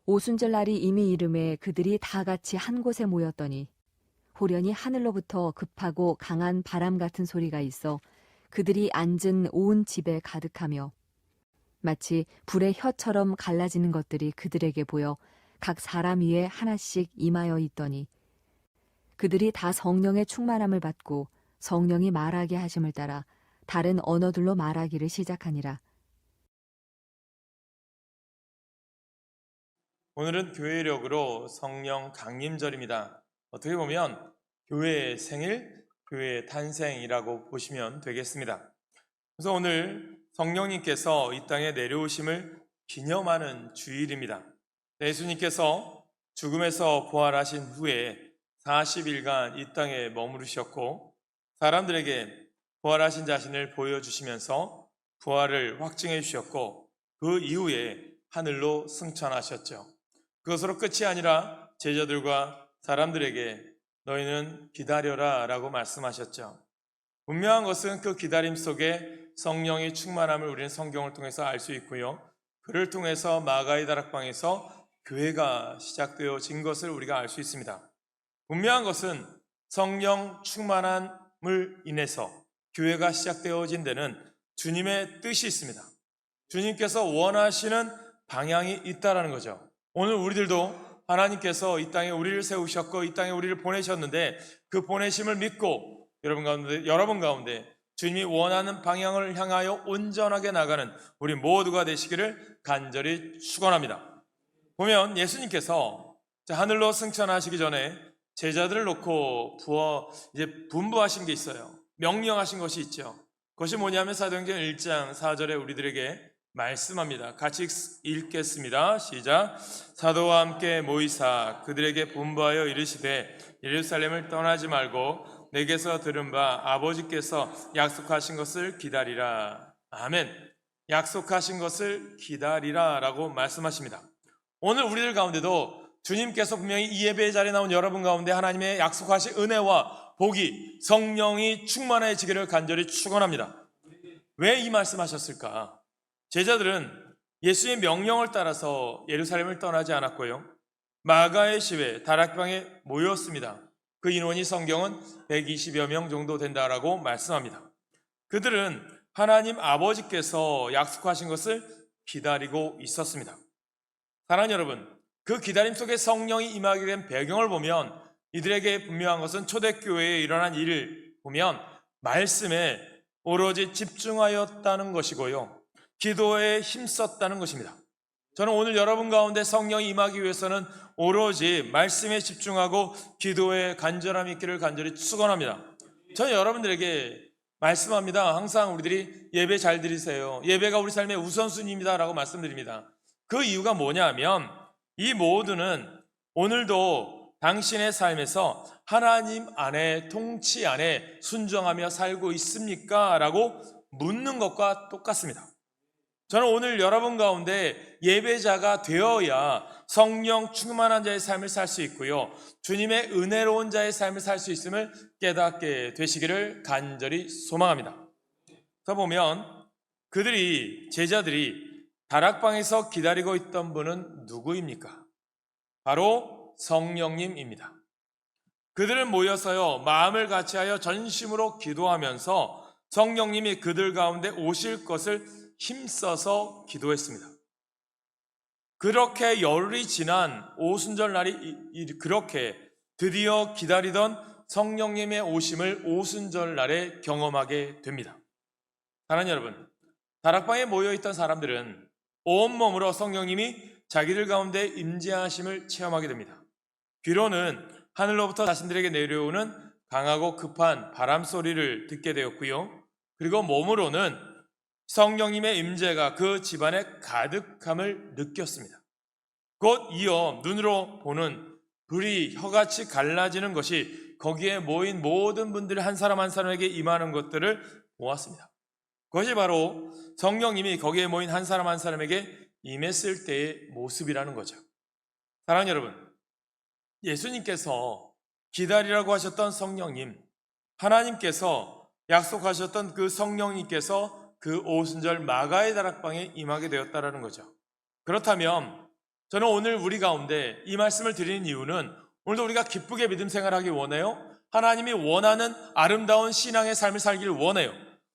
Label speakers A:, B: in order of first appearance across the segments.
A: 오순절 날이 이미 이름에 그들이 다 같이 한 곳에 모였더니 호련히 하늘로부터 급하고 강한 바람 같은 소리가 있어 그들이 앉은 온 집에 가득하며 마치 불의 혀처럼 갈라지는 것들이 그들에게 보여 각 사람 위에 하나씩 임하여 있더니 그들이 다 성령의 충만함을 받고 성령이 말하게 하심을 따라 다른 언어들로 말하기를 시작하니라.
B: 오늘은 교회력으로 성령 강림절입니다. 어떻게 보면 교회의 생일, 교회의 탄생이라고 보시면 되겠습니다. 그래서 오늘 성령님께서 이 땅에 내려오심을 기념하는 주일입니다. 예수님께서 죽음에서 부활하신 후에 40일간 이 땅에 머무르셨고 사람들에게 부활하신 자신을 보여주시면서 부활을 확증해 주셨고 그 이후에 하늘로 승천하셨죠. 그것으로 끝이 아니라 제자들과 사람들에게 너희는 기다려라 라고 말씀하셨죠. 분명한 것은 그 기다림 속에 성령의 충만함을 우리는 성경을 통해서 알 수 있고요. 그를 통해서 마가의 다락방에서 교회가 시작되어진 것을 우리가 알 수 있습니다. 분명한 것은 성령 충만함을 인해서 교회가 시작되어진 데는 주님의 뜻이 있습니다. 주님께서 원하시는 방향이 있다라는 거죠. 오늘 우리들도 하나님께서 이 땅에 우리를 세우셨고 이 땅에 우리를 보내셨는데 그 보내심을 믿고 여러분 가운데 주님이 원하는 방향을 향하여 온전하게 나가는 우리 모두가 되시기를 간절히 축원합니다. 보면 예수님께서 하늘로 승천하시기 전에 제자들을 놓고 분부하신 게 있어요. 명령하신 것이 있죠. 그것이 뭐냐면 사도행전 1장 4절에 우리들에게 말씀합니다. 같이 읽겠습니다. 시작. 사도와 함께 모이사 그들에게 분부하여 이르시되 예루살렘을 떠나지 말고 내게서 들은 바 아버지께서 약속하신 것을 기다리라. 아멘. 약속하신 것을 기다리라 라고 말씀하십니다. 오늘 우리들 가운데도 주님께서 분명히 이 예배의 자리에 나온 여러분 가운데 하나님의 약속하신 은혜와 복이 성령이 충만해지기를 간절히 축원합니다. 왜 이 말씀하셨을까? 제자들은 예수의 명령을 따라서 예루살렘을 떠나지 않았고요. 마가의 시외 다락방에 모였습니다. 그 인원이 성경은 120여 명 정도 된다라고 말씀합니다. 그들은 하나님 아버지께서 약속하신 것을 기다리고 있었습니다. 사랑하는 여러분, 그 기다림 속에 성령이 임하게 된 배경을 보면 이들에게 분명한 것은 초대교회에 일어난 일을 보면 말씀에 오로지 집중하였다는 것이고요. 기도에 힘썼다는 것입니다. 저는 오늘 여러분 가운데 성령이 임하기 위해서는 오로지 말씀에 집중하고 기도에 간절함이 있기를 간절히 축원합니다. 저는 여러분들에게 말씀합니다. 항상 우리들이 예배 잘 드리세요. 예배가 우리 삶의 우선순위입니다 라고 말씀드립니다. 그 이유가 뭐냐 하면 이 모두는 오늘도 당신의 삶에서 하나님 안에 통치 안에 순종하며 살고 있습니까? 라고 묻는 것과 똑같습니다. 저는 오늘 여러분 가운데 예배자가 되어야 성령 충만한 자의 삶을 살 수 있고요. 주님의 은혜로운 자의 삶을 살 수 있음을 깨닫게 되시기를 간절히 소망합니다. 그래서 보면 제자들이 다락방에서 기다리고 있던 분은 누구입니까? 바로 성령님입니다. 그들은 모여서요, 마음을 같이하여 전심으로 기도하면서 성령님이 그들 가운데 오실 것을 힘써서 기도했습니다. 그렇게 열흘이 지난 오순절 날이 그렇게 드디어 기다리던 성령님의 오심을 오순절 날에 경험하게 됩니다. 사랑하는 여러분, 다락방에 모여있던 사람들은 온몸으로 성령님이 자기들 가운데 임재하심을 체험하게 됩니다. 귀로는 하늘로부터 자신들에게 내려오는 강하고 급한 바람 소리를 듣게 되었고요. 그리고 몸으로는 성령님의 임재가 그 집안에 가득함을 느꼈습니다. 곧 이어 눈으로 보는 불이 혀같이 갈라지는 것이 거기에 모인 모든 분들 한 사람 한 사람에게 임하는 것들을 보았습니다. 그것이 바로 성령님이 거기에 모인 한 사람 한 사람에게 임했을 때의 모습이라는 거죠. 사랑하는 여러분, 예수님께서 기다리라고 하셨던 성령님, 하나님께서 약속하셨던 그 성령님께서 그 오순절 마가의 다락방에 임하게 되었다는 거죠. 그렇다면 저는 오늘 우리 가운데 이 말씀을 드리는 이유는 오늘도 우리가 기쁘게 믿음 생활하기 원해요. 하나님이 원하는 아름다운 신앙의 삶을 살기를 원해요.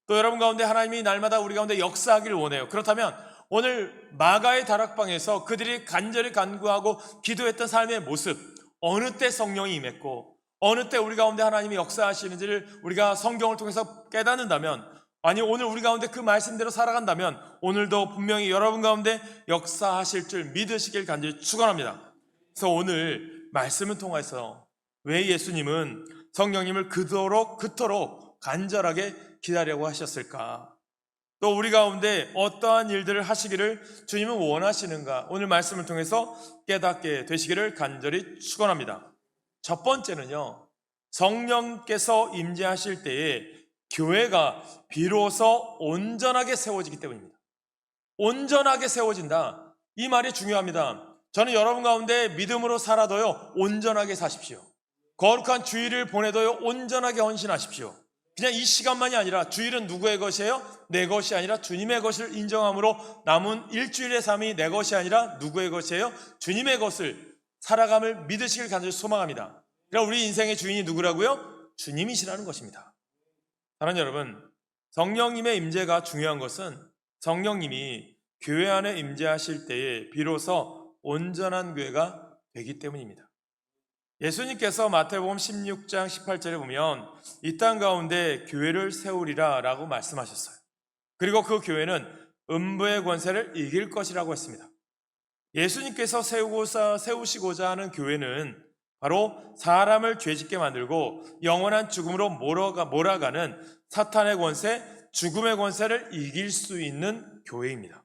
B: 또 여러분 가운데 하나님이 날마다 우리 가운데 역사하기를 원해요. 그렇다면 오늘 마가의 다락방에서 그들이 간절히 간구하고 기도했던 삶의 모습, 어느 때 성령이 임했고 어느 때 우리 가운데 하나님이 역사하시는지를 우리가 성경을 통해서 깨닫는다면, 아니 오늘 우리 가운데 그 말씀대로 살아간다면 오늘도 분명히 여러분 가운데 역사하실 줄 믿으시길 간절히 축원합니다. 그래서 오늘 말씀을 통해서 왜 예수님은 성령님을 그토록 간절하게 기다려고 하셨을까? 또 우리 가운데 어떠한 일들을 하시기를 주님은 원하시는가? 오늘 말씀을 통해서 깨닫게 되시기를 간절히 축원합니다. 첫 번째는요, 성령께서 임재하실 때에 교회가 비로소 온전하게 세워지기 때문입니다. 온전하게 세워진다. 이 말이 중요합니다. 저는 여러분 가운데 믿음으로 살아도요, 온전하게 사십시오. 거룩한 주일을 보내도요, 온전하게 헌신하십시오. 그냥 이 시간만이 아니라 주일은 누구의 것이에요? 내 것이 아니라 주님의 것을 인정함으로 남은 일주일의 삶이 내 것이 아니라 누구의 것이에요? 주님의 것을 살아감을 믿으시길 간절히 소망합니다. 그러니까 우리 인생의 주인이 누구라고요? 주님이시라는 것입니다. 사랑하는 여러분, 성령님의 임재가 중요한 것은 성령님이 교회 안에 임재하실 때에 비로소 온전한 교회가 되기 때문입니다. 예수님께서 마태복음 16장 18절에 보면 이 땅 가운데 교회를 세우리라 라고 말씀하셨어요. 그리고 그 교회는 음부의 권세를 이길 것이라고 했습니다. 예수님께서 세우시고자 하는 교회는 바로 사람을 죄짓게 만들고 영원한 죽음으로 몰아가는 사탄의 권세, 죽음의 권세를 이길 수 있는 교회입니다.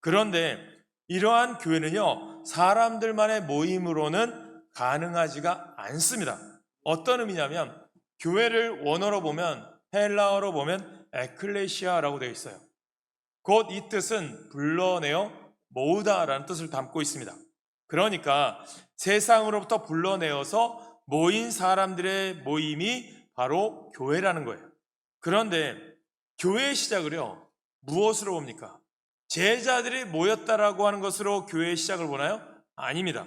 B: 그런데 이러한 교회는요, 사람들만의 모임으로는 가능하지가 않습니다. 어떤 의미냐면 교회를 원어로 보면, 헬라어로 보면 에클레시아라고 되어 있어요. 곧 이 뜻은 불러내어 모으다라는 뜻을 담고 있습니다. 그러니까 세상으로부터 불러내어서 모인 사람들의 모임이 바로 교회라는 거예요. 그런데 교회의 시작을요, 무엇으로 봅니까? 제자들이 모였다라고 하는 것으로 교회의 시작을 보나요? 아닙니다.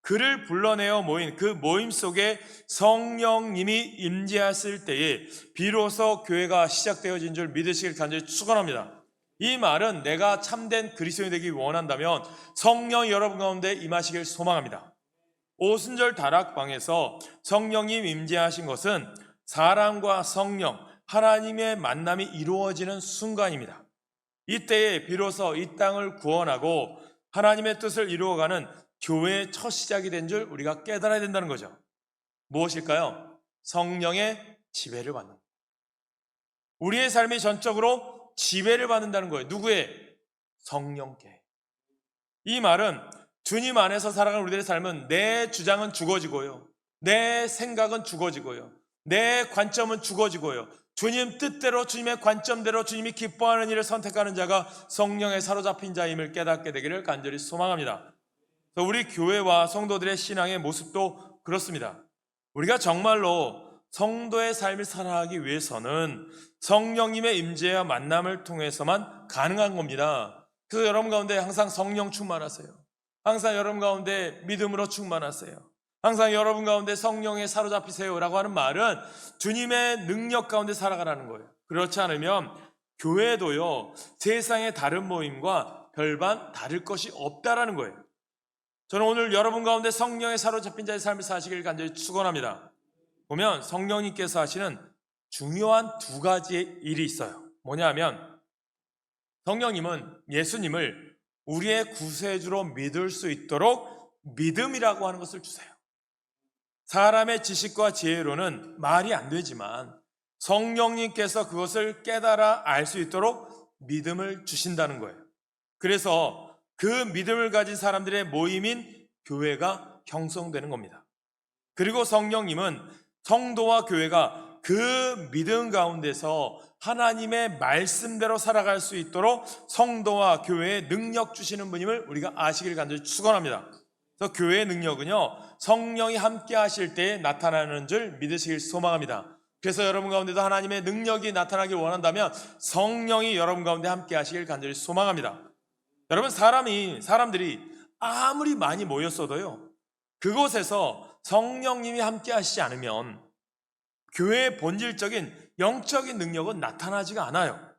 B: 그를 불러내어 모인 그 모임 속에 성령님이 임재하실 때에 비로소 교회가 시작되어진 줄 믿으시길 간절히 축원합니다. 이 말은 내가 참된 그리스도인이 되기 원한다면 성령이 여러분 가운데 임하시길 소망합니다. 오순절 다락방에서 성령님 임재하신 것은 사람과 성령, 하나님의 만남이 이루어지는 순간입니다. 이때에 비로소 이 땅을 구원하고 하나님의 뜻을 이루어가는 교회의 첫 시작이 된 줄 우리가 깨달아야 된다는 거죠. 무엇일까요? 성령의 지배를 받는 거예요. 우리의 삶이 전적으로 지배를 받는다는 거예요. 누구의? 성령께. 이 말은 주님 안에서 살아가는 우리들의 삶은 내 주장은 죽어지고요, 내 생각은 죽어지고요, 내 관점은 죽어지고요, 주님 뜻대로, 주님의 관점대로 주님이 기뻐하는 일을 선택하는 자가 성령에 사로잡힌 자임을 깨닫게 되기를 간절히 소망합니다. 우리 교회와 성도들의 신앙의 모습도 그렇습니다. 우리가 정말로 성도의 삶을 살아가기 위해서는 성령님의 임재와 만남을 통해서만 가능한 겁니다. 그래서 여러분 가운데 항상 성령 충만하세요. 항상 여러분 가운데 믿음으로 충만하세요. 항상 여러분 가운데 성령에 사로잡히세요 라고 하는 말은 주님의 능력 가운데 살아가라는 거예요. 그렇지 않으면 교회도요, 세상의 다른 모임과 별반 다를 것이 없다라는 거예요. 저는 오늘 여러분 가운데 성령에 사로잡힌 자의 삶을 사시길 간절히 축원합니다. 보면 성령님께서 하시는 중요한 두 가지의 일이 있어요. 뭐냐면 성령님은 예수님을 우리의 구세주로 믿을 수 있도록 믿음이라고 하는 것을 주세요. 사람의 지식과 지혜로는 말이 안 되지만 성령님께서 그것을 깨달아 알 수 있도록 믿음을 주신다는 거예요. 그래서 그 믿음을 가진 사람들의 모임인 교회가 형성되는 겁니다. 그리고 성령님은 성도와 교회가 그 믿음 가운데서 하나님의 말씀대로 살아갈 수 있도록 성도와 교회에 능력 주시는 분임을 우리가 아시길 간절히 축원합니다. 그래서 교회의 능력은요, 성령이 함께 하실 때에 나타나는 줄 믿으시길 소망합니다. 그래서 여러분 가운데도 하나님의 능력이 나타나길 원한다면 성령이 여러분 가운데 함께 하시길 간절히 소망합니다. 여러분, 사람들이 아무리 많이 모였어도요, 그곳에서 성령님이 함께 하시지 않으면 교회의 본질적인 영적인 능력은 나타나지가 않아요.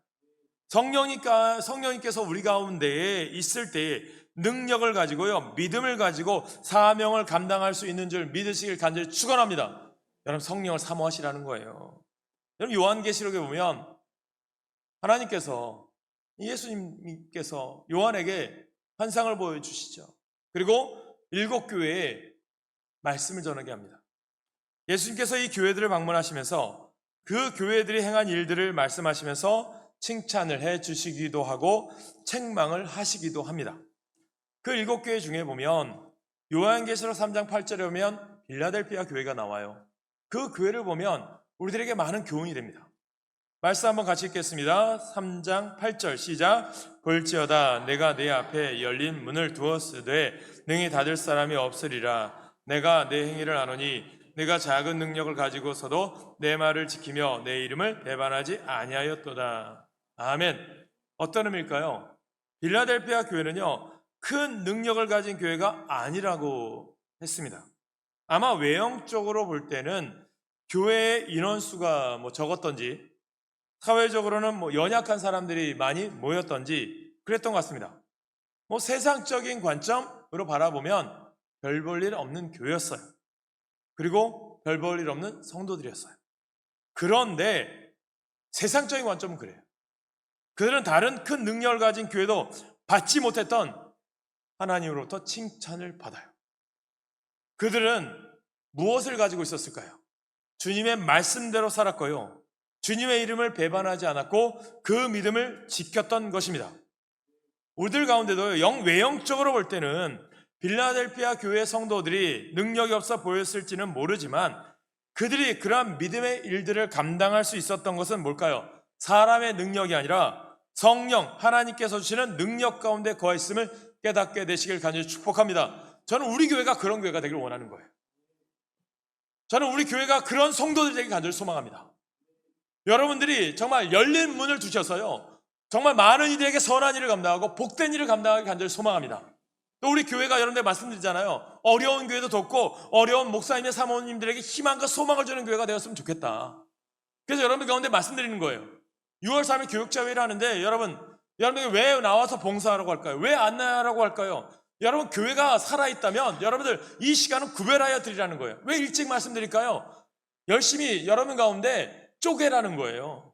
B: 성령님께서 우리 가운데에 있을 때에 능력을 가지고요, 믿음을 가지고 사명을 감당할 수 있는 줄 믿으시길 간절히 축원합니다. 여러분, 성령을 사모하시라는 거예요. 여러분, 요한계시록에 보면 하나님께서, 예수님께서 요한에게 환상을 보여주시죠. 그리고 7교회에 말씀을 전하게 합니다. 예수님께서 이 교회들을 방문하시면서 그 교회들이 행한 일들을 말씀하시면서 칭찬을 해 주시기도 하고 책망을 하시기도 합니다. 그 7교회 중에 보면 요한계시록 3장 8절에 보면 빌라델피아 교회가 나와요. 그 교회를 보면 우리들에게 많은 교훈이 됩니다. 말씀 한번 같이 읽겠습니다. 3장 8절 시작. 볼지어다 내가 내 앞에 열린 문을 두었으되 능히 닫을 사람이 없으리라. 내가 내 행위를 아노니 내가 작은 능력을 가지고서도 내 말을 지키며 내 이름을 배반하지 아니하였도다. 아멘. 어떤 의미일까요? 빌라델피아 교회는요, 큰 능력을 가진 교회가 아니라고 했습니다. 아마 외형적으로 볼 때는 교회의 인원수가 적었던지, 사회적으로는 연약한 사람들이 많이 모였던지 그랬던 것 같습니다. 세상적인 관점으로 바라보면 별 볼 일 없는 교회였어요. 그리고 별 볼 일 없는 성도들이었어요. 그런데 세상적인 관점은 그래요. 그들은 다른 큰 능력을 가진 교회도 받지 못했던 하나님으로부터 칭찬을 받아요. 그들은 무엇을 가지고 있었을까요? 주님의 말씀대로 살았고요, 주님의 이름을 배반하지 않았고 그 믿음을 지켰던 것입니다. 우리들 가운데도 외형적으로 볼 때는 빌라델피아 교회 성도들이 능력이 없어 보였을지는 모르지만 그들이 그러한 믿음의 일들을 감당할 수 있었던 것은 뭘까요? 사람의 능력이 아니라 성령, 하나님께서 주시는 능력 가운데 거했음을 깨닫게 되시길 간절히 축복합니다. 저는 우리 교회가 그런 교회가 되길 원하는 거예요. 저는 우리 교회가 그런 성도들이 되길 간절히 소망합니다. 여러분들이 정말 열린 문을 두셔서요, 정말 많은 이들에게 선한 일을 감당하고 복된 일을 감당하기 간절히 소망합니다. 또 우리 교회가 여러분들 말씀드리잖아요. 어려운 교회도 돕고 어려운 목사님의 사모님들에게 희망과 소망을 주는 교회가 되었으면 좋겠다. 그래서 여러분들 가운데 말씀드리는 거예요. 6월 3일 교육자회의를 하는데 여러분들이 왜 나와서 봉사하라고 할까요? 왜 안 나라고 할까요? 여러분, 교회가 살아있다면 여러분들 이 시간은 구별하여 드리라는 거예요. 왜 일찍 말씀드릴까요? 열심히 여러분 가운데 쪼개라는 거예요.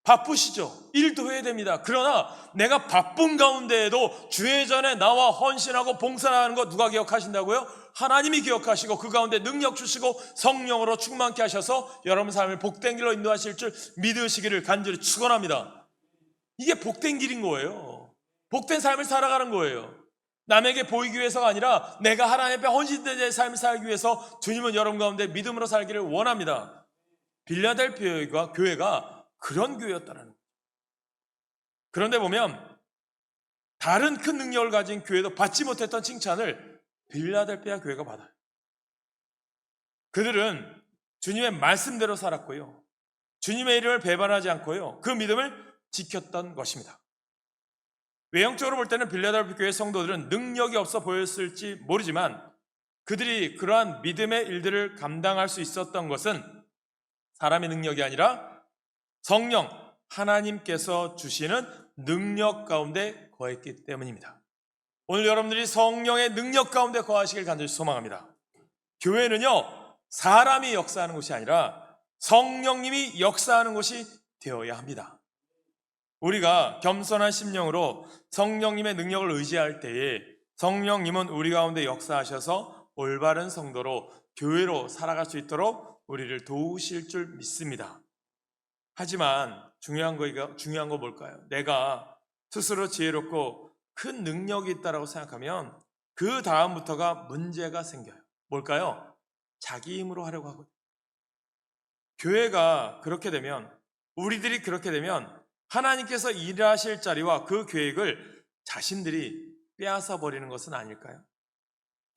B: 바쁘시죠? 일도 해야 됩니다. 그러나 내가 바쁜 가운데에도 주의 전에 나와 헌신하고 봉사하는 거 누가 기억하신다고요? 하나님이 기억하시고 그 가운데 능력 주시고 성령으로 충만케 하셔서 여러분 삶을 복된 길로 인도하실 줄 믿으시기를 간절히 축원합니다. 이게 복된 길인 거예요. 복된 삶을 살아가는 거예요. 남에게 보이기 위해서가 아니라 내가 하나님 앞에 헌신된 삶을 살기 위해서 주님은 여러분 가운데 믿음으로 살기를 원합니다. 빌라델피아 교회가 그런 교회였다는 거예요. 그런데 보면 다른 큰 능력을 가진 교회도 받지 못했던 칭찬을 빌라델피아 교회가 받아요. 그들은 주님의 말씀대로 살았고요, 주님의 이름을 배반하지 않고요, 그 믿음을 지켰던 것입니다. 외형적으로 볼 때는 빌라델피아 교회 성도들은 능력이 없어 보였을지 모르지만 그들이 그러한 믿음의 일들을 감당할 수 있었던 것은 사람의 능력이 아니라 성령, 하나님께서 주시는 능력 가운데 거했기 때문입니다. 오늘 여러분들이 성령의 능력 가운데 거하시길 간절히 소망합니다. 교회는요, 사람이 역사하는 곳이 아니라 성령님이 역사하는 곳이 되어야 합니다. 우리가 겸손한 심령으로 성령님의 능력을 의지할 때에 성령님은 우리 가운데 역사하셔서 올바른 성도로 교회로 살아갈 수 있도록 우리를 도우실 줄 믿습니다. 하지만 중요한 거 뭘까요? 내가 스스로 지혜롭고 큰 능력이 있다고 생각하면 그 다음부터가 문제가 생겨요. 뭘까요? 자기 힘으로 하려고 하거든요. 교회가 그렇게 되면, 우리들이 그렇게 되면 하나님께서 일하실 자리와 그 계획을 자신들이 빼앗아 버리는 것은 아닐까요?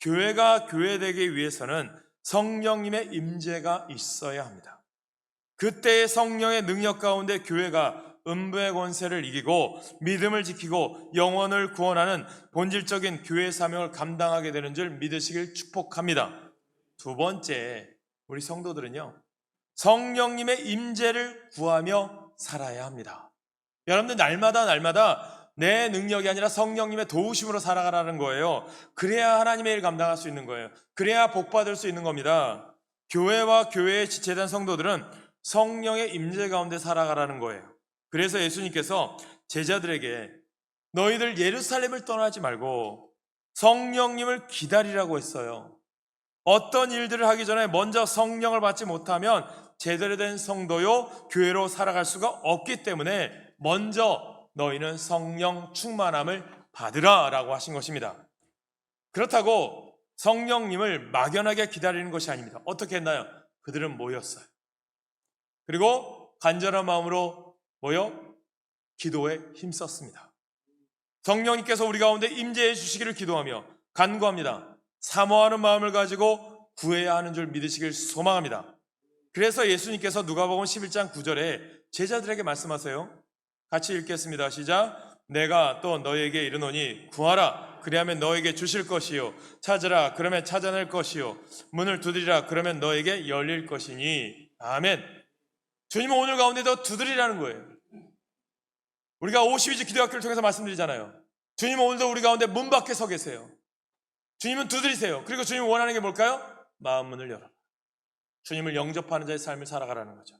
B: 교회가 교회되기 위해서는 성령님의 임재가 있어야 합니다. 그때의 성령의 능력 가운데 교회가 음부의 권세를 이기고 믿음을 지키고 영혼을 구원하는 본질적인 교회 사명을 감당하게 되는 줄 믿으시길 축복합니다. 두 번째, 우리 성도들은요, 성령님의 임재를 구하며 살아야 합니다. 여러분들 날마다 내 능력이 아니라 성령님의 도우심으로 살아가라는 거예요. 그래야 하나님의 일 감당할 수 있는 거예요. 그래야 복 받을 수 있는 겁니다. 교회와 교회에 지체된 성도들은 성령의 임재 가운데 살아가라는 거예요. 그래서 예수님께서 제자들에게 너희들 예루살렘을 떠나지 말고 성령님을 기다리라고 했어요. 어떤 일들을 하기 전에 먼저 성령을 받지 못하면 제대로 된 성도요 교회로 살아갈 수가 없기 때문에 먼저 너희는 성령 충만함을 받으라 라고 하신 것입니다. 그렇다고 성령님을 막연하게 기다리는 것이 아닙니다. 어떻게 했나요? 그들은 모였어요. 그리고 간절한 마음으로 모여 기도에 힘썼습니다. 성령님께서 우리 가운데 임재해 주시기를 기도하며 간구합니다. 사모하는 마음을 가지고 구해야 하는 줄 믿으시길 소망합니다. 그래서 예수님께서 누가복음 11장 9절에 제자들에게 말씀하세요. 같이 읽겠습니다. 시작. 내가 또 너희에게 이르노니 구하라 그리하면 너에게 주실 것이요 찾으라 그러면 찾아낼 것이요 문을 두드리라 그러면 너에게 열릴 것이니. 아멘. 주님은 오늘 가운데도 두드리라는 거예요. 우리가 52주 기도학교를 통해서 말씀드리잖아요. 주님은 오늘도 우리 가운데 문 밖에 서 계세요. 주님은 두드리세요. 그리고 주님은 원하는 게 뭘까요? 마음 문을 열어라. 주님을 영접하는 자의 삶을 살아가라는 거죠.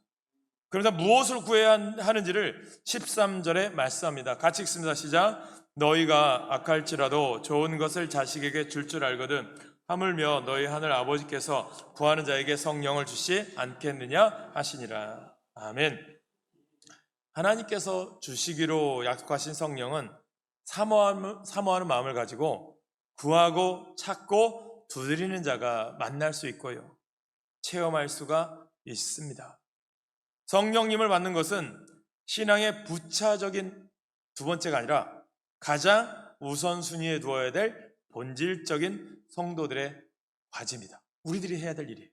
B: 그러면서 무엇을 구해야 하는지를 13절에 말씀합니다. 같이 읽습니다. 시작. 너희가 악할지라도 좋은 것을 자식에게 줄 줄 알거든 하물며 너희 하늘 아버지께서 구하는 자에게 성령을 주시 않겠느냐 하시니라. 아멘. 하나님께서 주시기로 약속하신 성령은 사모하는 마음을 가지고 구하고 찾고 두드리는 자가 만날 수 있고요. 체험할 수가 있습니다. 성령님을 받는 것은 신앙의 부차적인 두 번째가 아니라 가장 우선순위에 두어야 될 본질적인 성도들의 과제입니다. 우리들이 해야 될 일이에요.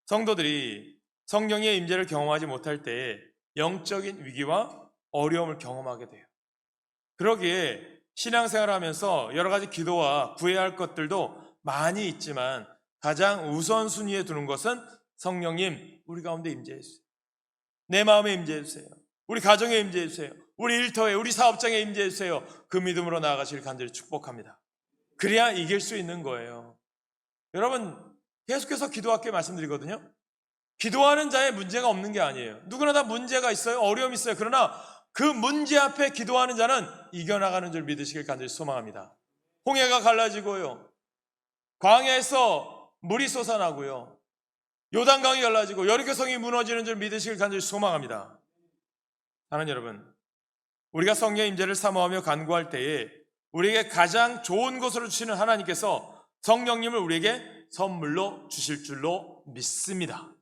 B: 성도들이 성령의 임재를 경험하지 못할 때에 영적인 위기와 어려움을 경험하게 돼요. 그러기에 신앙생활을 하면서 여러 가지 기도와 구해야 할 것들도 많이 있지만 가장 우선순위에 두는 것은 성령님 우리 가운데 임재해 주세요. 내 마음에 임재해 주세요. 우리 가정에 임재해 주세요. 우리 일터에 우리 사업장에 임재해 주세요. 그 믿음으로 나아가시길 간절히 축복합니다. 그래야 이길 수 있는 거예요. 여러분 계속해서 기도할게 말씀드리거든요. 기도하는 자의 문제가 없는 게 아니에요. 누구나 다 문제가 있어요. 어려움이 있어요. 그러나 그 문제 앞에 기도하는 자는 이겨나가는 줄 믿으시길 간절히 소망합니다. 홍해가 갈라지고요. 광야에서 물이 솟아나고요. 요단강이 갈라지고 여리고성이 무너지는 줄 믿으시길 간절히 소망합니다. 사랑하는 여러분, 우리가 성령의 임재를 사모하며 간구할 때에 우리에게 가장 좋은 것으로 주시는 하나님께서 성령님을 우리에게 선물로 주실 줄로 믿습니다.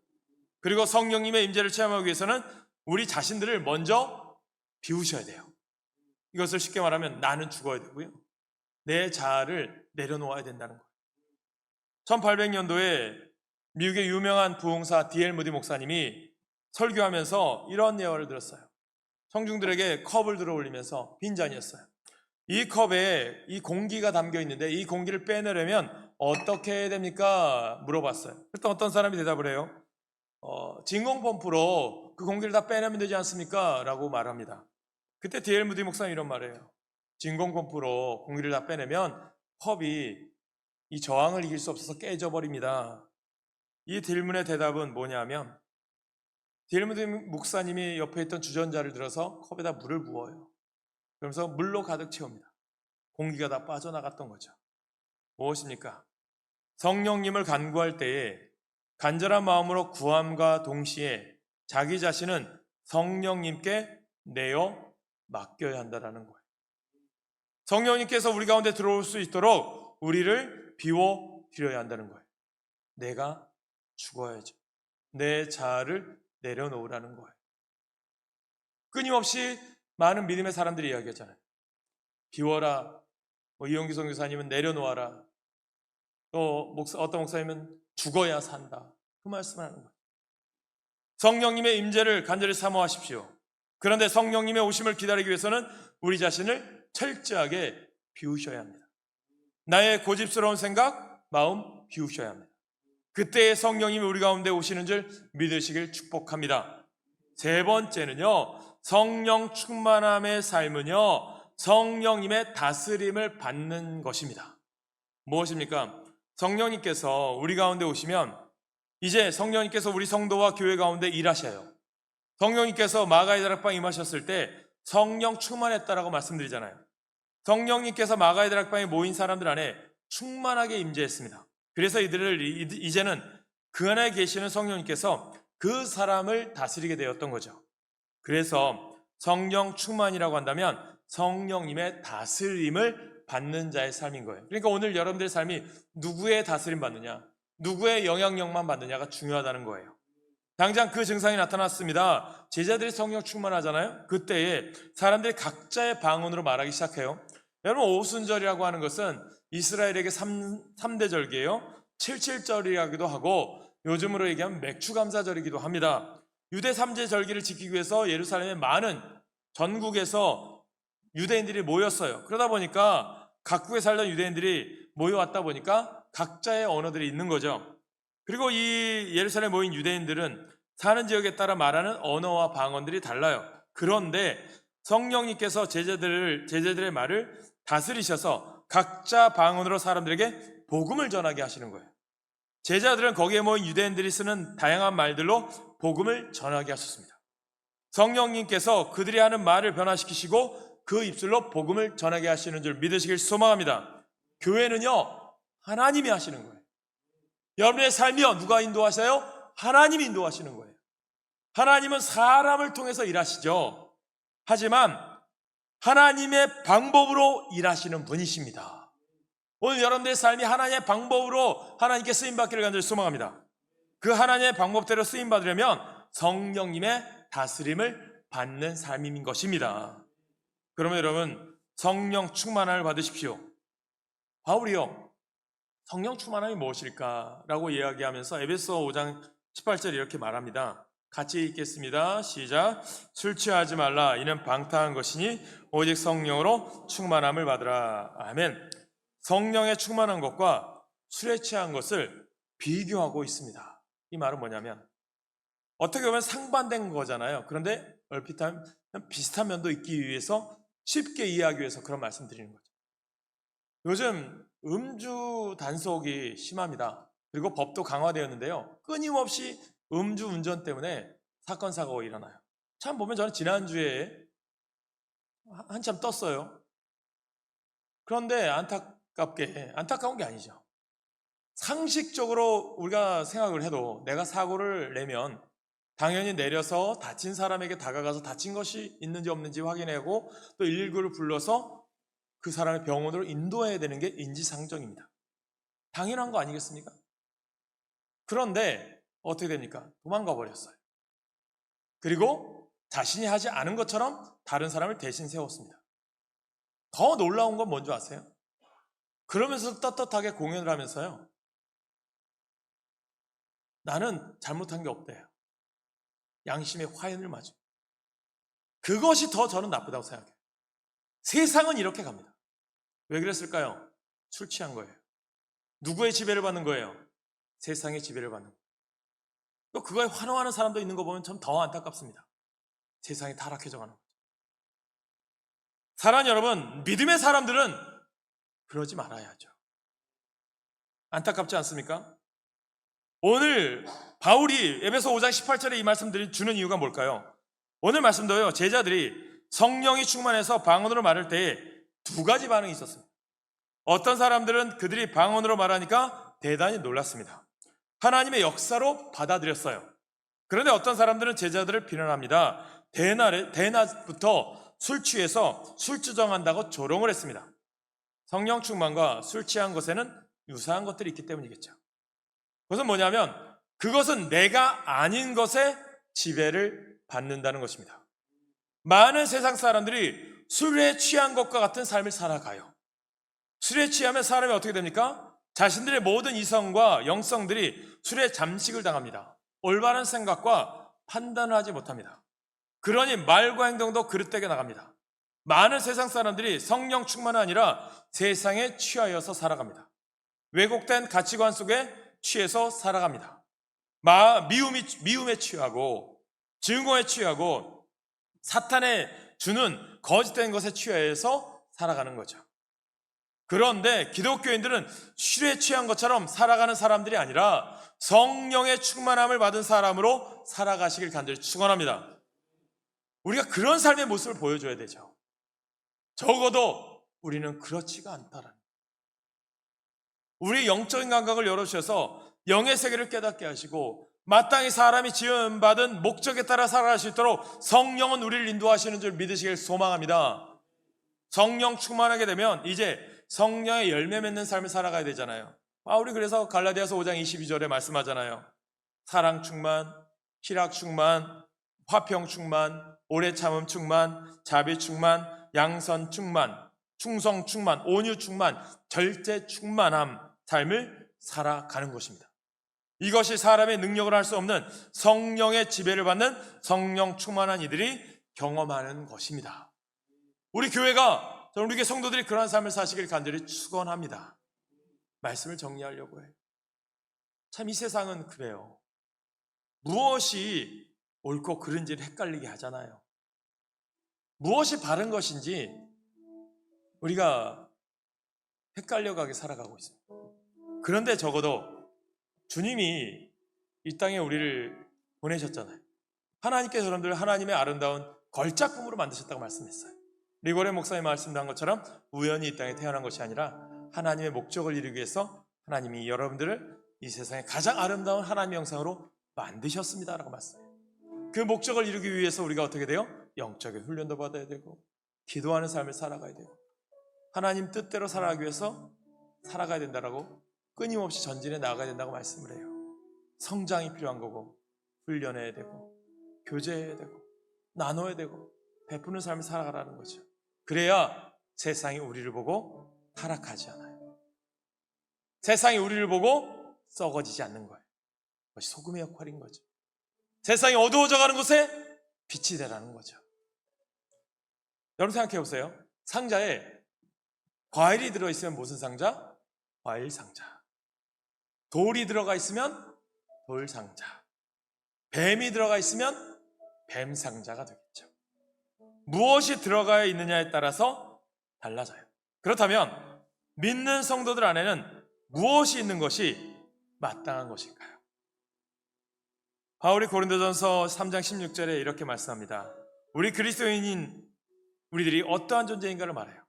B: 그리고 성령님의 임재를 체험하기 위해서는 우리 자신들을 먼저 비우셔야 돼요. 이것을 쉽게 말하면 나는 죽어야 되고요. 내 자아를 내려놓아야 된다는 거예요. 1800년도에 미국의 유명한 부흥사 D.L. 무디 목사님이 설교하면서 이런 예화를 들었어요. 청중들에게 컵을 들어 올리면서 빈잔이었어요. 이 컵에 이 공기가 담겨 있는데 이 공기를 빼내려면 어떻게 해야 됩니까? 물어봤어요. 그랬더니 어떤 사람이 대답을 해요. 진공 펌프로 그 공기를 다 빼내면 되지 않습니까? 라고 말합니다. 그때 D.L. 무디 목사님이 이런 말이에요. 진공 펌프로 공기를 다 빼내면 컵이 이 저항을 이길 수 없어서 깨져버립니다. 이 딜문의 대답은 뭐냐면 D.L. 무디 목사님이 옆에 있던 주전자를 들어서 컵에다 물을 부어요. 그러면서 물로 가득 채웁니다. 공기가 다 빠져나갔던 거죠. 무엇입니까? 성령님을 간구할 때에 간절한 마음으로 구함과 동시에 자기 자신은 성령님께 내어 맡겨야 한다는 거예요. 성령님께서 우리 가운데 들어올 수 있도록 우리를 비워드려야 한다는 거예요. 내가 죽어야죠. 내 자아를 내려놓으라는 거예요. 끊임없이 많은 믿음의 사람들이 이야기하잖아요. 비워라. 이용기 선교사님은 내려놓아라. 또 어떤 목사님은 죽어야 산다. 그 말씀을 하는 거예요. 성령님의 임재를 간절히 사모하십시오. 그런데 성령님의 오심을 기다리기 위해서는 우리 자신을 철저하게 비우셔야 합니다. 나의 고집스러운 생각, 마음 비우셔야 합니다. 그때의 성령님이 우리 가운데 오시는 줄 믿으시길 축복합니다. 세 번째는요, 성령 충만함의 삶은요, 성령님의 다스림을 받는 것입니다. 무엇입니까? 성령님께서 우리 가운데 오시면 이제 성령님께서 우리 성도와 교회 가운데 일하셔요. 성령님께서 마가의 다락방에 임하셨을 때 성령 충만했다라고 말씀드리잖아요. 성령님께서 마가의 다락방에 모인 사람들 안에 충만하게 임재했습니다. 그래서 이제는 그 안에 계시는 성령님께서 그 사람을 다스리게 되었던 거죠. 그래서 성령 충만이라고 한다면 성령님의 다스림을 받는 자의 삶인 거예요. 그러니까 오늘 여러분들의 삶이 누구의 다스림 받느냐, 누구의 영향력만 받느냐가 중요하다는 거예요. 당장 그 증상이 나타났습니다. 제자들이 성령 충만하잖아요. 그때에 사람들이 각자의 방언으로 말하기 시작해요. 여러분, 오순절이라고 하는 것은 이스라엘에게 3대 절기예요. 77절이라기도 하고 요즘으로 얘기하면 맥추감사절이기도 합니다. 유대 3대 절기를 지키기 위해서 예루살렘에 많은 전국에서 유대인들이 모였어요. 그러다 보니까 각국에 살던 유대인들이 모여왔다 보니까 각자의 언어들이 있는 거죠. 그리고 이 예루살렘에 모인 유대인들은 사는 지역에 따라 말하는 언어와 방언들이 달라요. 그런데 성령님께서 제자들의 말을 다스리셔서 각자 방언으로 사람들에게 복음을 전하게 하시는 거예요. 제자들은 거기에 모인 유대인들이 쓰는 다양한 말들로 복음을 전하게 하셨습니다. 성령님께서 그들이 하는 말을 변화시키시고 그 입술로 복음을 전하게 하시는 줄 믿으시길 소망합니다. 교회는요, 하나님이 하시는 거예요. 여러분의 삶이요, 누가 인도하세요? 하나님이 인도하시는 거예요. 하나님은 사람을 통해서 일하시죠. 하지만 하나님의 방법으로 일하시는 분이십니다. 오늘 여러분들의 삶이 하나님의 방법으로 하나님께 쓰임받기를 간절히 소망합니다. 그 하나님의 방법대로 쓰임받으려면 성령님의 다스림을 받는 삶인 것입니다. 그러면 여러분, 성령 충만함을 받으십시오. 바울이요, 성령 충만함이 무엇일까라고 이야기하면서 에베소 5장 18절 이렇게 말합니다. 같이 읽겠습니다. 시작. 술 취하지 말라. 이는 방탕한 것이니 오직 성령으로 충만함을 받으라. 아멘. 성령의 충만한 것과 술에 취한 것을 비교하고 있습니다. 이 말은 뭐냐면 어떻게 보면 상반된 거잖아요. 그런데 얼핏 하면 비슷한 면도 있기 위해서 쉽게 이해하기 위해서 그런 말씀 드리는 거죠. 요즘 음주 단속이 심합니다. 그리고 법도 강화되었는데요. 끊임없이 음주 운전 때문에 사건 사고가 일어나요. 참 보면 저는 지난주에 한참 떴어요. 그런데 안타까운 게 아니죠. 상식적으로 우리가 생각을 해도 내가 사고를 내면 당연히 내려서 다친 사람에게 다가가서 다친 것이 있는지 없는지 확인하고 또 119를 불러서 그 사람의 병원으로 인도해야 되는 게 인지상정입니다. 당연한 거 아니겠습니까? 그런데 어떻게 됩니까? 도망가 버렸어요. 그리고 자신이 하지 않은 것처럼 다른 사람을 대신 세웠습니다. 더 놀라운 건 뭔지 아세요? 그러면서 떳떳하게 공연을 하면서요, 나는 잘못한 게 없대요. 양심의 화인을 맞아요. 그것이 더 저는 나쁘다고 생각해요. 세상은 이렇게 갑니다. 왜 그랬을까요? 술 취한 거예요. 누구의 지배를 받는 거예요? 세상의 지배를 받는 거예요. 또 그거에 환호하는 사람도 있는 거 보면 참 더 안타깝습니다. 세상이 타락해져 가는 거죠. 사랑하는 여러분, 믿음의 사람들은 그러지 말아야죠. 안타깝지 않습니까? 오늘 바울이 에베소 5장 18절에 이 말씀들이 주는 이유가 뭘까요? 오늘 말씀도요, 제자들이 성령이 충만해서 방언으로 말할 때에 두 가지 반응이 있었습니다. 어떤 사람들은 그들이 방언으로 말하니까 대단히 놀랐습니다. 하나님의 역사로 받아들였어요. 그런데 어떤 사람들은 제자들을 비난합니다. 대낮부터 술 취해서 술주정한다고 조롱을 했습니다. 성령 충만과 술 취한 것에는 유사한 것들이 있기 때문이겠죠. 그것은 뭐냐면 그것은 내가 아닌 것에 지배를 받는다는 것입니다. 많은 세상 사람들이 술에 취한 것과 같은 삶을 살아가요. 술에 취하면 사람이 어떻게 됩니까? 자신들의 모든 이성과 영성들이 술에 잠식을 당합니다. 올바른 생각과 판단을 하지 못합니다. 그러니 말과 행동도 그릇되게 나갑니다. 많은 세상 사람들이 성령 충만이 아니라 세상에 취하여서 살아갑니다. 왜곡된 가치관 속에 취해서 살아갑니다. 미움에 취하고 증오에 취하고 사탄에 주는 거짓된 것에 취하여서 살아가는 거죠. 그런데 기독교인들은 술에 취한 것처럼 살아가는 사람들이 아니라 성령의 충만함을 받은 사람으로 살아가시길 간절히 축원합니다. 우리가 그런 삶의 모습을 보여줘야 되죠. 적어도 우리는 그렇지가 않다라는, 우리 영적인 감각을 열어주셔서 영의 세계를 깨닫게 하시고 마땅히 사람이 지음받은 목적에 따라 살아갈 수 있도록 성령은 우리를 인도하시는 줄 믿으시길 소망합니다. 성령 충만하게 되면 이제 성령의 열매 맺는 삶을 살아가야 되잖아요. 우리 그래서 갈라디아서 5장 22절에 말씀하잖아요. 사랑 충만, 희락 충만, 화평 충만, 오래 참음 충만, 자비 충만, 양선 충만, 충성 충만, 온유 충만, 절제 충만함 삶을 살아가는 것입니다. 이것이 사람의 능력을 할 수 없는 성령의 지배를 받는 성령 충만한 이들이 경험하는 것입니다. 우리 교회가, 우리 교회 성도들이 그러한 삶을 사시길 간절히 축원합니다. 말씀을 정리하려고 해요. 참 이 세상은 그래요. 무엇이 옳고 그른지를 헷갈리게 하잖아요. 무엇이 바른 것인지 우리가 헷갈려가게 살아가고 있습니다. 그런데 적어도 주님이 이 땅에 우리를 보내셨잖아요. 하나님께서 여러분들 하나님의 아름다운 걸작품으로 만드셨다고 말씀했어요. 리고레 목사님 말씀한 것처럼 우연히 이 땅에 태어난 것이 아니라 하나님의 목적을 이루기 위해서 하나님이 여러분들을 이 세상에 가장 아름다운 하나님의 형상으로 만드셨습니다라고 말씀해요. 그 목적을 이루기 위해서 우리가 어떻게 돼요? 영적인 훈련도 받아야 되고 기도하는 삶을 살아가야 되고 하나님 뜻대로 살아가기 위해서 살아가야 된다라고 끊임없이 전진해 나가야 된다고 말씀을 해요. 성장이 필요한 거고 훈련해야 되고 교제해야 되고 나눠야 되고 베푸는 삶을 살아가라는 거죠. 그래야 세상이 우리를 보고 타락하지 않아요. 세상이 우리를 보고 썩어지지 않는 거예요. 그것이 소금의 역할인 거죠. 세상이 어두워져가는 곳에 빛이 되라는 거죠. 여러분 생각해 보세요. 상자에 과일이 들어있으면 무슨 상자? 과일 상자. 돌이 들어가 있으면 돌 상자. 뱀이 들어가 있으면 뱀 상자가 되겠죠. 무엇이 들어가 있느냐에 따라서 달라져요. 그렇다면 믿는 성도들 안에는 무엇이 있는 것이 마땅한 것일까요? 바울이 고린도전서 3장 16절에 이렇게 말씀합니다. 우리 그리스도인인 우리들이 어떠한 존재인가를 말해요.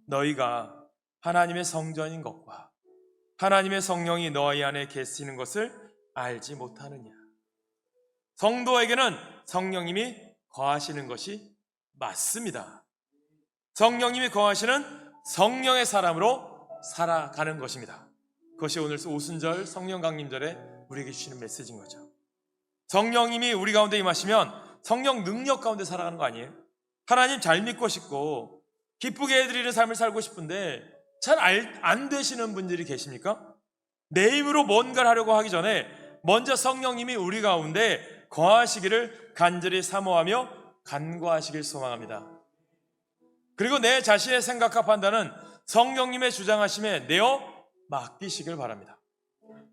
B: 너희가 하나님의 성전인 것과 하나님의 성령이 너희 안에 계시는 것을 알지 못하느냐. 성도에게는 성령님이 거하시는 것이 맞습니다. 성령님이 거하시는 성령의 사람으로 살아가는 것입니다. 그것이 오늘 오순절 성령 강림절에 우리에게 주시는 메시지인 거죠. 성령님이 우리 가운데 임하시면 성령 능력 가운데 살아가는 거 아니에요? 하나님 잘 믿고 싶고 기쁘게 해드리는 삶을 살고 싶은데 잘 안 되시는 분들이 계십니까? 내 힘으로 뭔가를 하려고 하기 전에 먼저 성령님이 우리 가운데 거하시기를 간절히 사모하며 간구하시길 소망합니다. 그리고 내 자신의 생각과 판단은 성령님의 주장하심에 내어 맡기시길 바랍니다.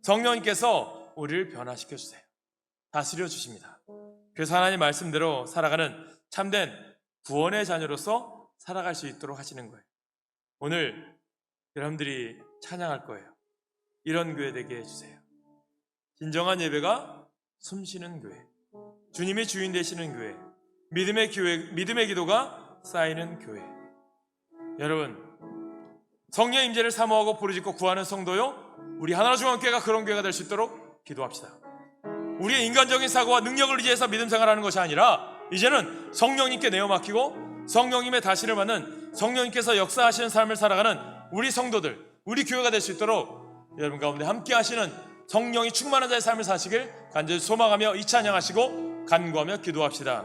B: 성령님께서 우리를 변화시켜 주세요. 다스려 주십니다. 그래서 하나님 말씀대로 살아가는 참된 구원의 자녀로서 살아갈 수 있도록 하시는 거예요. 오늘 여러분들이 찬양할 거예요. 이런 교회 되게 해주세요. 진정한 예배가 숨쉬는 교회, 주님이 주인 되시는 교회, 믿음의 기도가 쌓이는 교회. 여러분, 성령 임재를 사모하고 부르짖고 구하는 성도요, 우리 하나중앙교회가 그런 교회가 될 수 있도록 기도합시다. 우리의 인간적인 사고와 능력을 의지해서 믿음 생활하는 것이 아니라 이제는 성령님께 내어 맡기고 성령님의 다시를 받는 성령님께서 역사하시는 삶을 살아가는 우리 성도들, 우리 교회가 될 수 있도록 여러분 가운데 함께 하시는 성령이 충만한 자의 삶을 사시길 간절히 소망하며 이 찬양하시고 간구하며 기도합시다.